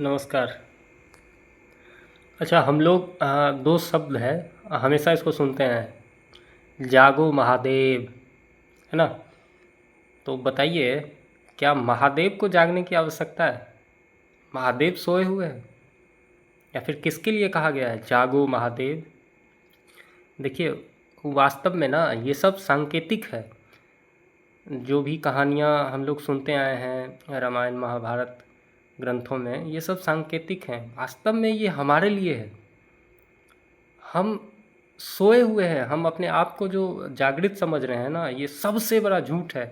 नमस्कार। अच्छा, हम लोग दो शब्द है, हमेशा इसको सुनते हैं, जागो महादेव, है ना? तो बताइए, क्या महादेव को जागने की आवश्यकता है? महादेव सोए हुए हैं, या फिर किसके लिए कहा गया है जागो महादेव? देखिए, वास्तव में ना ये सब सांकेतिक है। जो भी कहानियाँ हम लोग सुनते आए हैं रामायण महाभारत ग्रंथों में, ये सब सांकेतिक हैं। वास्तव में ये हमारे लिए है। हम सोए हुए हैं, हम अपने आप को जो जागृत समझ रहे हैं ना, ये सबसे बड़ा झूठ है।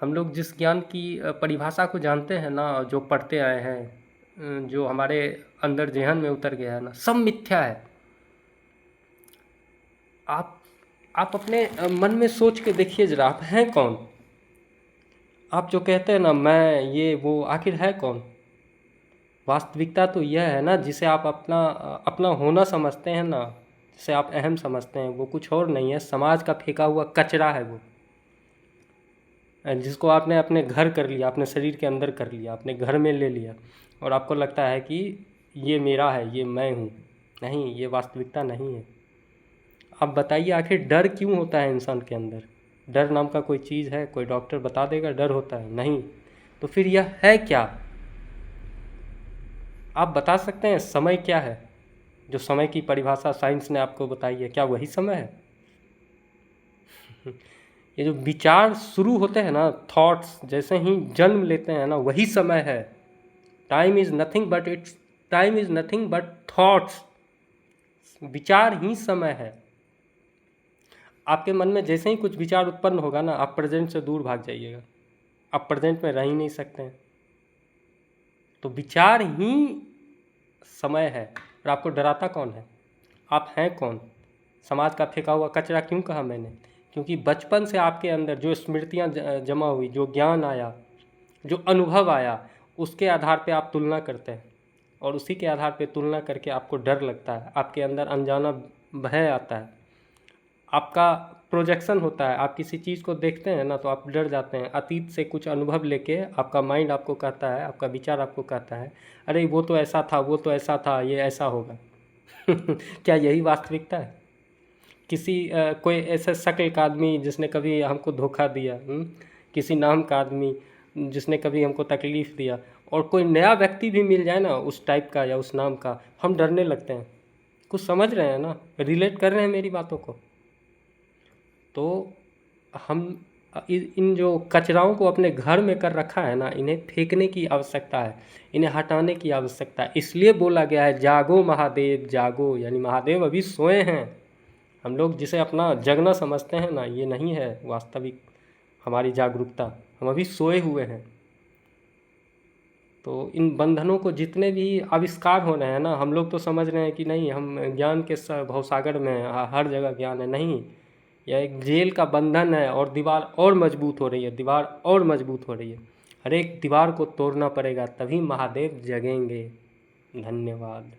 हम लोग जिस ज्ञान की परिभाषा को जानते हैं ना, जो पढ़ते आए हैं, जो हमारे अंदर ज़हन में उतर गया है ना, सब मिथ्या है। आप आप अपने मन में सोच के देखिए जरा, आप हैं कौन? आप जो कहते हैं ना मैं ये वो, आखिर है कौन? वास्तविकता तो यह है ना, जिसे आप अपना होना समझते हैं ना, जिसे आप अहम समझते हैं, वो कुछ और नहीं है, समाज का फेंका हुआ कचरा है वो। जिसको आपने अपने घर कर लिया, अपने शरीर के अंदर कर लिया, अपने घर में ले लिया, और आपको लगता है कि ये मेरा है, ये मैं हूँ। नहीं, ये वास्तविकता नहीं है। अब बताइए, आखिर डर क्यों होता है इंसान के अंदर? डर नाम का कोई चीज़ है? कोई डॉक्टर बता देगा डर होता है? नहीं। तो फिर यह है क्या? आप बता सकते हैं समय क्या है? जो समय की परिभाषा साइंस ने आपको बताई है, क्या वही समय है? ये जो विचार शुरू होते हैं ना, थॉट्स जैसे ही जन्म लेते हैं ना, वही समय है। Time is nothing but thoughts. विचार ही समय है। आपके मन में जैसे ही कुछ विचार उत्पन्न होगा ना, आप प्रेजेंट से दूर भाग जाइएगा। आप प्रेजेंट में रह ही नहीं सकते हैं। तो विचार ही समय है। और आपको डराता कौन है? आप हैं कौन? समाज का फेंका हुआ कचरा क्यों कहा मैंने? क्योंकि बचपन से आपके अंदर जो स्मृतियाँ जमा हुई, जो ज्ञान आया, जो अनुभव आया, उसके आधार पे आप तुलना करते हैं, और उसी के आधार पे तुलना करके आपको डर लगता है। आपके अंदर अनजाना भय आता है, आपका प्रोजेक्शन होता है। आप किसी चीज़ को देखते हैं ना, तो आप डर जाते हैं। अतीत से कुछ अनुभव लेके आपका माइंड आपको कहता है, आपका विचार आपको कहता है, अरे वो तो ऐसा था, वो तो ऐसा था, ये ऐसा होगा। क्या यही वास्तविकता है? कोई ऐसा शक्ल का आदमी जिसने कभी हमको धोखा दिया, किसी नाम का आदमी जिसने कभी हमको तकलीफ़ दिया, और कोई नया व्यक्ति भी मिल जाए ना उस टाइप का या उस नाम का, हम डरने लगते हैं। कुछ समझ रहे हैं ना? रिलेट कर रहे हैं मेरी बातों को? तो हम इन जो कचराओं को अपने घर में कर रखा है ना, इन्हें फेंकने की आवश्यकता है, इन्हें हटाने की आवश्यकता है। इसलिए बोला गया है जागो महादेव जागो, यानी महादेव अभी सोए हैं। हम लोग जिसे अपना जगना समझते हैं ना, ये नहीं है वास्तविक हमारी जागरूकता। हम अभी सोए हुए हैं। तो इन बंधनों को जितने भी आविष्कार हो रहे हैं ना, हम लोग तो समझ रहे हैं कि नहीं, हम ज्ञान के भवसागर में हैं, हर जगह ज्ञान है। नहीं, यह एक जेल का बंधन है, और दीवार और मजबूत हो रही है, दीवार और मजबूत हो रही है। हर एक दीवार को तोड़ना पड़ेगा, तभी महादेव जगेंगे। धन्यवाद।